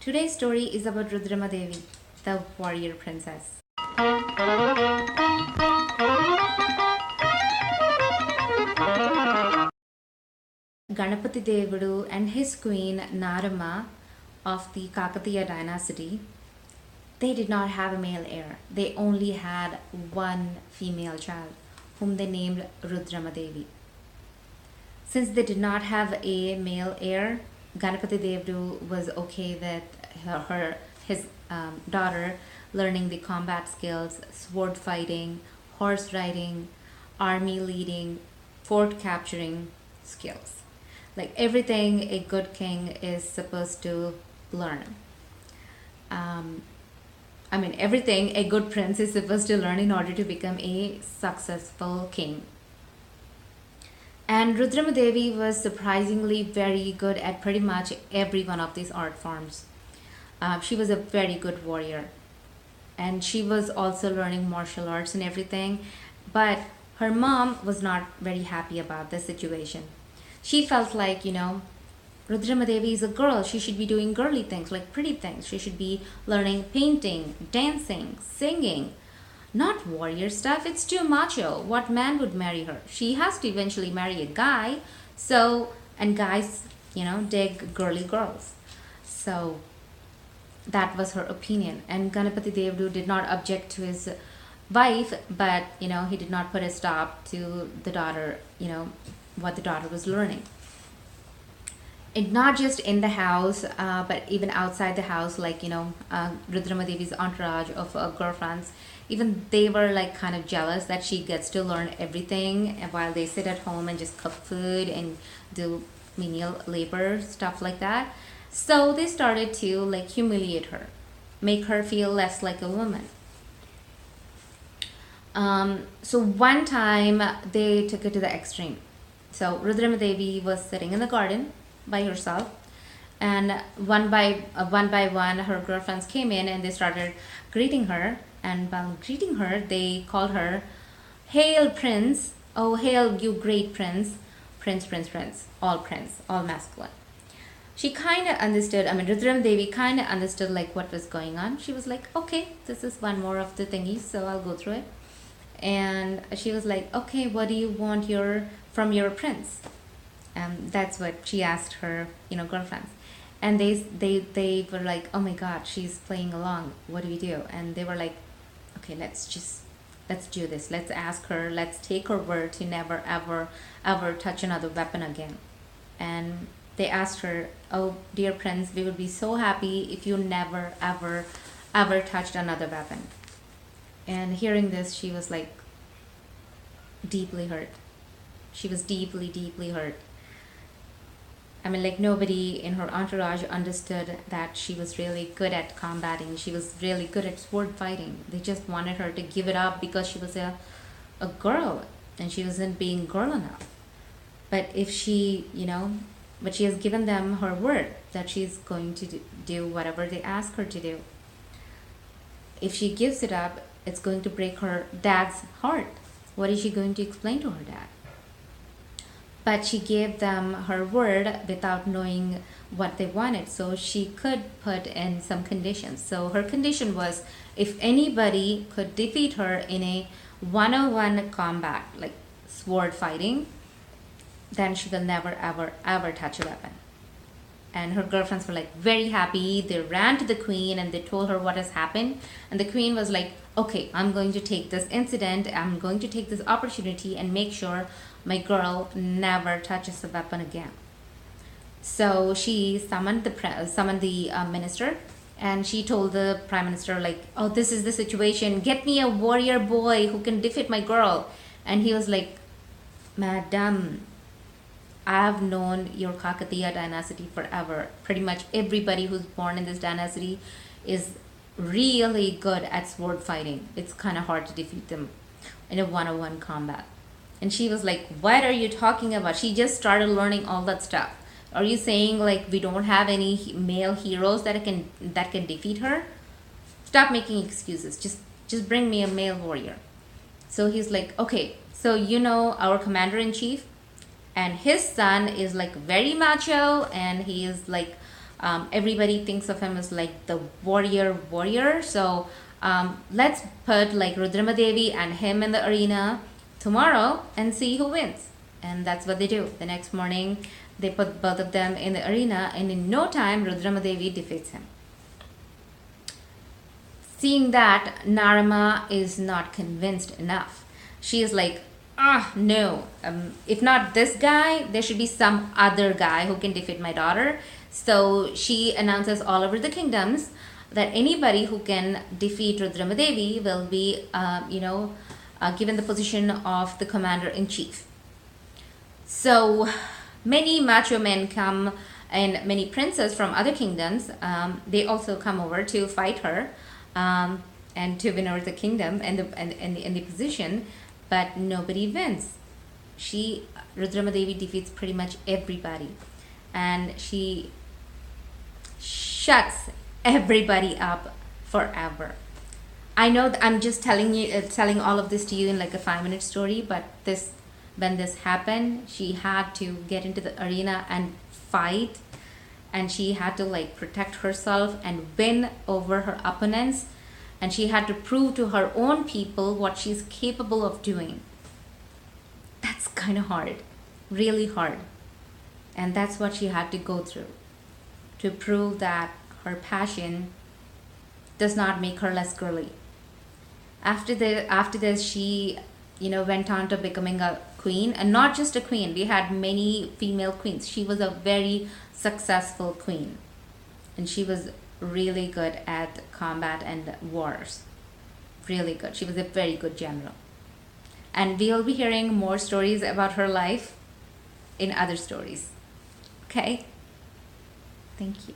Today's story is about Rudramma Devi, the warrior princess. Ganapati Devudu and his queen Narama of the Kakatiya dynasty, they did not have a male heir. They only had one female child, whom they named Rudramma Devi. Since they did not have a male heir, Ganapati Devudu was okay with his daughter learning the combat skills, sword fighting, horse riding, army leading, fort capturing skills. Like everything a good king is supposed to learn. Um, everything a good prince is supposed to learn in order to become a successful king. And Rudramma Devi was surprisingly very good at pretty much every one of these art forms. She was a very good warrior, and she was also learning martial arts and everything. But her mom was not very happy about this situation. She felt like, Rudramma Devi is a girl. She should be doing girly things, like pretty things. She should be learning painting, dancing, singing, not warrior stuff. It's too macho. What man would marry her? She has to eventually marry a guy. And guys, dig girly girls. So that was her opinion. And Ganapati Devudu did not object to his wife, but, he did not put a stop to the daughter, what the daughter was learning. And not just in the house, but even outside the house, like, Rudramma Devi's entourage of girlfriends, even they were like kind of jealous that she gets to learn everything while they sit at home and just cook food and do menial labor, stuff like that. So they started to like humiliate her, make her feel less like a woman. So one time they took it to the extreme. So Rudramma Devi was sitting in the garden by herself, and one by one her girlfriends came in and they started greeting her. And while greeting her, they called her, "Hail Prince! Oh, hail you great Prince! Prince, Prince, Prince, all masculine." She kind of understood. Rudram Devi kind of understood like what was going on. She was like, "Okay, this is one more of the thingies, so I'll go through it." And she was like, "Okay, what do you want from your prince?" That's what she asked her, girlfriends. And they were like, "Oh my God, she's playing along. What do we do?" And they were like, "Okay, let's do this. Let's ask her. Let's take her word to never ever touch another weapon again." And they asked her, "Oh, dear prince, we would be so happy if you never ever touched another weapon." And hearing this, she was like deeply hurt. She was deeply hurt. Like nobody in her entourage understood that she was really good at combating. She was really good at sword fighting. They just wanted her to give it up because she was a girl and she wasn't being girl enough. But but she has given them her word that she's going to do whatever they ask her to do. If she gives it up, it's going to break her dad's heart. What is she going to explain to her dad? But she gave them her word without knowing what they wanted. So she could put in some conditions. So her condition was if anybody could defeat her in a one-on-one combat, like sword fighting, then she will never ever touch a weapon. And her girlfriends were like very happy. They ran to the queen and they told her what has happened. And the queen was like, "Okay, I'm going to take this incident. I'm going to take this opportunity and make sure my girl never touches a weapon again." So she summoned the minister, and she told the prime minister like, "Oh, this is the situation. Get me a warrior boy who can defeat my girl." And he was like, "Madam, I've known your Kakatiya dynasty forever. Pretty much everybody who's born in this dynasty is really good at sword fighting. It's kind of hard to defeat them in a one-on-one combat." And she was like, "What are you talking about? She just started learning all that stuff. Are you saying like we don't have any male heroes that can defeat her? Stop making excuses. Just bring me a male warrior." So he's like, "Okay, so our commander-in-chief, and his son is like very macho, and he is like Everybody thinks of him as like the warrior. So let's put like Rudramma Devi and him in the arena tomorrow and see who wins. And that's what they do. The next morning, they put both of them in the arena, and in no time, Rudramma Devi defeats him. Seeing that, Narama is not convinced enough. She is like, no. If not this guy, there should be some other guy who can defeat my daughter. So she announces all over the kingdoms that anybody who can defeat Rudramma Devi will be, given the position of the commander-in-chief. So many macho men come, and many princes from other kingdoms, they also come over to fight her, and to win over the kingdom and the position, but nobody wins. Rudramma Devi defeats pretty much everybody, and she shuts everybody up forever. I know that I'm just telling all of this to you in like a 5-minute story, but when this happened, she had to get into the arena and fight, and she had to like protect herself and win over her opponents, and she had to prove to her own people what she's capable of doing. That's kind of hard, really hard. And that's what she had to go through, to prove that her passion does not make her less girly. After this, she went on to becoming a queen, and not just a queen. We had many female queens. She was a very successful queen, and she was really good at combat and wars. Really good. She was a very good general. And we'll be hearing more stories about her life in other stories. Okay? Thank you.